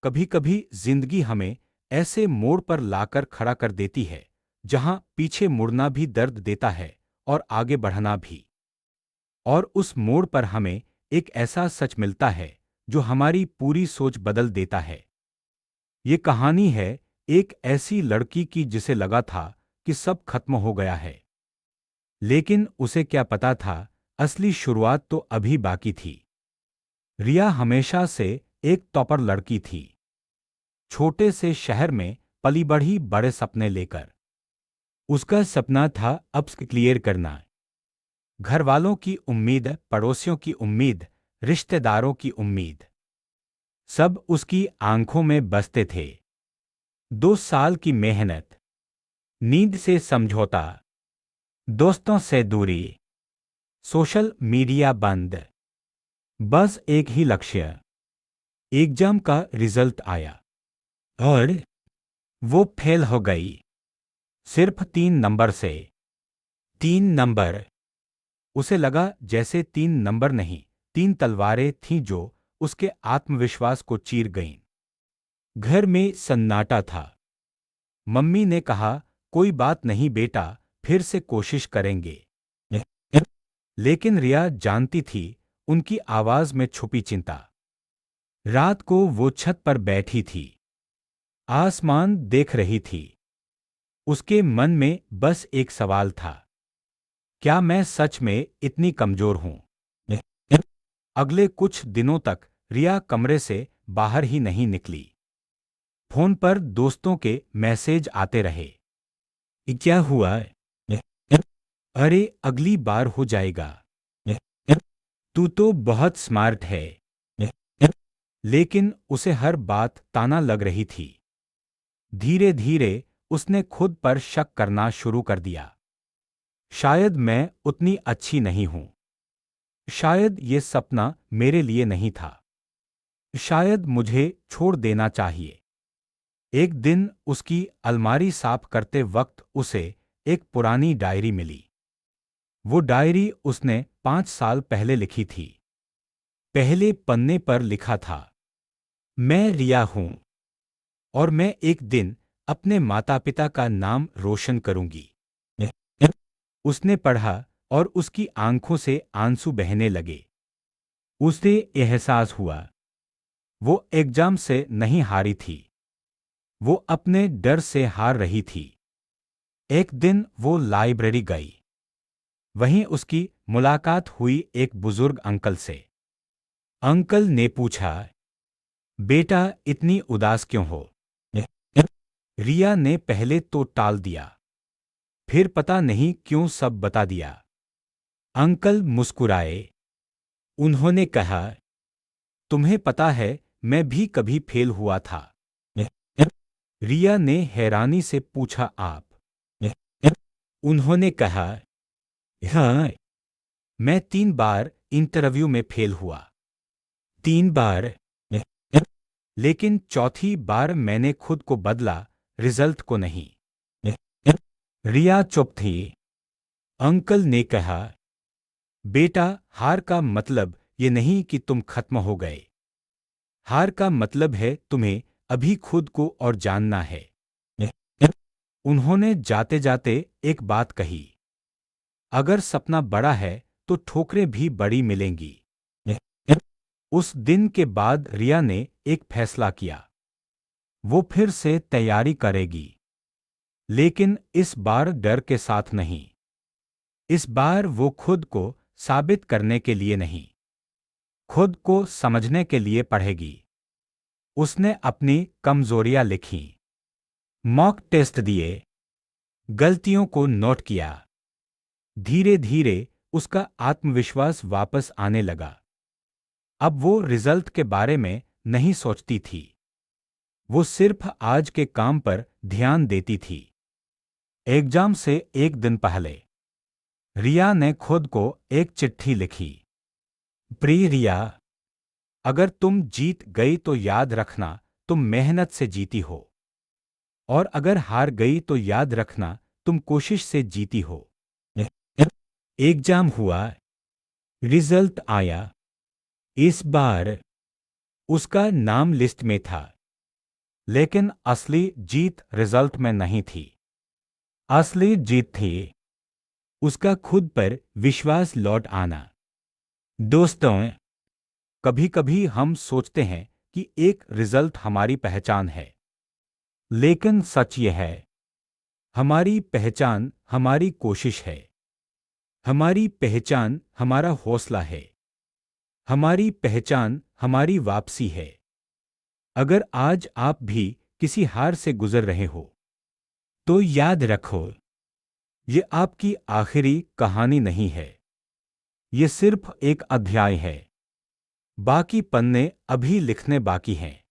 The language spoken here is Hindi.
कभी कभी जिंदगी हमें ऐसे मोड़ पर लाकर खड़ा कर देती है जहां पीछे मुड़ना भी दर्द देता है और आगे बढ़ना भी। और उस मोड़ पर हमें एक ऐसा सच मिलता है जो हमारी पूरी सोच बदल देता है। ये कहानी है एक ऐसी लड़की की जिसे लगा था कि सब खत्म हो गया है। लेकिन उसे क्या पता था, असली शुरुआत तो अभी बाकी थी। रिया हमेशा से एक टॉपर लड़की थी, छोटे से शहर में पली बढ़ी बड़े सपने लेकर। उसका सपना था अब क्लियर करना। घर वालों की उम्मीद, पड़ोसियों की उम्मीद, रिश्तेदारों की उम्मीद, सब उसकी आंखों में बसते थे। 2 साल की मेहनत, नींद से समझौता, दोस्तों से दूरी, सोशल मीडिया बंद, बस एक ही लक्ष्य। एग्जाम का रिजल्ट आया और वो फेल हो गई, सिर्फ 3 नंबर से। 3 नंबर। उसे लगा जैसे 3 नंबर नहीं, 3 तलवारें थीं जो उसके आत्मविश्वास को चीर गईं। घर में सन्नाटा था। मम्मी ने कहा, कोई बात नहीं बेटा, फिर से कोशिश करेंगे। लेकिन रिया जानती थी उनकी आवाज में छुपी चिंता। रात को वो छत पर बैठी थी, आसमान देख रही थी। उसके मन में बस एक सवाल था, क्या मैं सच में इतनी कमजोर हूं? अगले कुछ दिनों तक रिया कमरे से बाहर ही नहीं निकली। फोन पर दोस्तों के मैसेज आते रहे, क्या हुआ? अरे अगली बार हो जाएगा, तू तो बहुत स्मार्ट है। लेकिन उसे हर बात ताना लग रही थी। धीरे धीरे उसने खुद पर शक करना शुरू कर दिया। शायद मैं उतनी अच्छी नहीं हूं। शायद ये सपना मेरे लिए नहीं था। शायद मुझे छोड़ देना चाहिए। एक दिन उसकी अलमारी साफ करते वक्त उसे एक पुरानी डायरी मिली। वो डायरी उसने 5 साल पहले लिखी थी। पहले पन्ने पर लिखा था, मैं रिया हूं और मैं एक दिन अपने माता पिता का नाम रोशन करूंगी। उसने पढ़ा और उसकी आंखों से आंसू बहने लगे। उसे एहसास हुआ वो एग्जाम से नहीं हारी थी, वो अपने डर से हार रही थी। एक दिन वो लाइब्रेरी गई। वहीं उसकी मुलाकात हुई एक बुजुर्ग अंकल से। अंकल ने पूछा, बेटा इतनी उदास क्यों हो? रिया ने पहले तो टाल दिया, फिर पता नहीं क्यों सब बता दिया। अंकल मुस्कुराए। उन्होंने कहा, तुम्हें पता है मैं भी कभी फेल हुआ था। रिया ने हैरानी से पूछा, आप? उन्होंने कहा, हाँ, मैं 3 बार इंटरव्यू में फेल हुआ। 3 बार। लेकिन चौथी बार मैंने खुद को बदला, रिजल्ट को नहीं। रिया चुप थी। अंकल ने कहा, बेटा हार का मतलब ये नहीं कि तुम खत्म हो गए। हार का मतलब है तुम्हें अभी खुद को और जानना है। उन्होंने जाते जाते एक बात कही, अगर सपना बड़ा है तो ठोकरें भी बड़ी मिलेंगी। उस दिन के बाद रिया ने एक फैसला किया, वो फिर से तैयारी करेगी। लेकिन इस बार डर के साथ नहीं। इस बार वो खुद को साबित करने के लिए नहीं, खुद को समझने के लिए पढ़ेगी। उसने अपनी कमजोरियां लिखीं, मॉक टेस्ट दिए, गलतियों को नोट किया। धीरे धीरे उसका आत्मविश्वास वापस आने लगा। अब वो रिजल्ट के बारे में नहीं सोचती थी, वो सिर्फ आज के काम पर ध्यान देती थी। एग्जाम से एक दिन पहले रिया ने खुद को एक चिट्ठी लिखी, प्रिय रिया, अगर तुम जीत गई तो याद रखना तुम मेहनत से जीती हो, और अगर हार गई तो याद रखना तुम कोशिश से जीती हो। एग्जाम हुआ, रिजल्ट आया। इस बार उसका नाम लिस्ट में था, लेकिन असली जीत रिजल्ट में नहीं थी। असली जीत थी उसका खुद पर विश्वास लौट आना। दोस्तों, कभी कभी हम सोचते हैं कि एक रिजल्ट हमारी पहचान है, लेकिन सच यह है, हमारी पहचान हमारी कोशिश है। हमारी पहचान हमारा हौसला है। हमारी पहचान हमारी वापसी है। अगर आज आप भी किसी हार से गुजर रहे हो, तो याद रखो, ये आपकी आखिरी कहानी नहीं है। ये सिर्फ एक अध्याय है। बाकी पन्ने अभी लिखने बाकी हैं।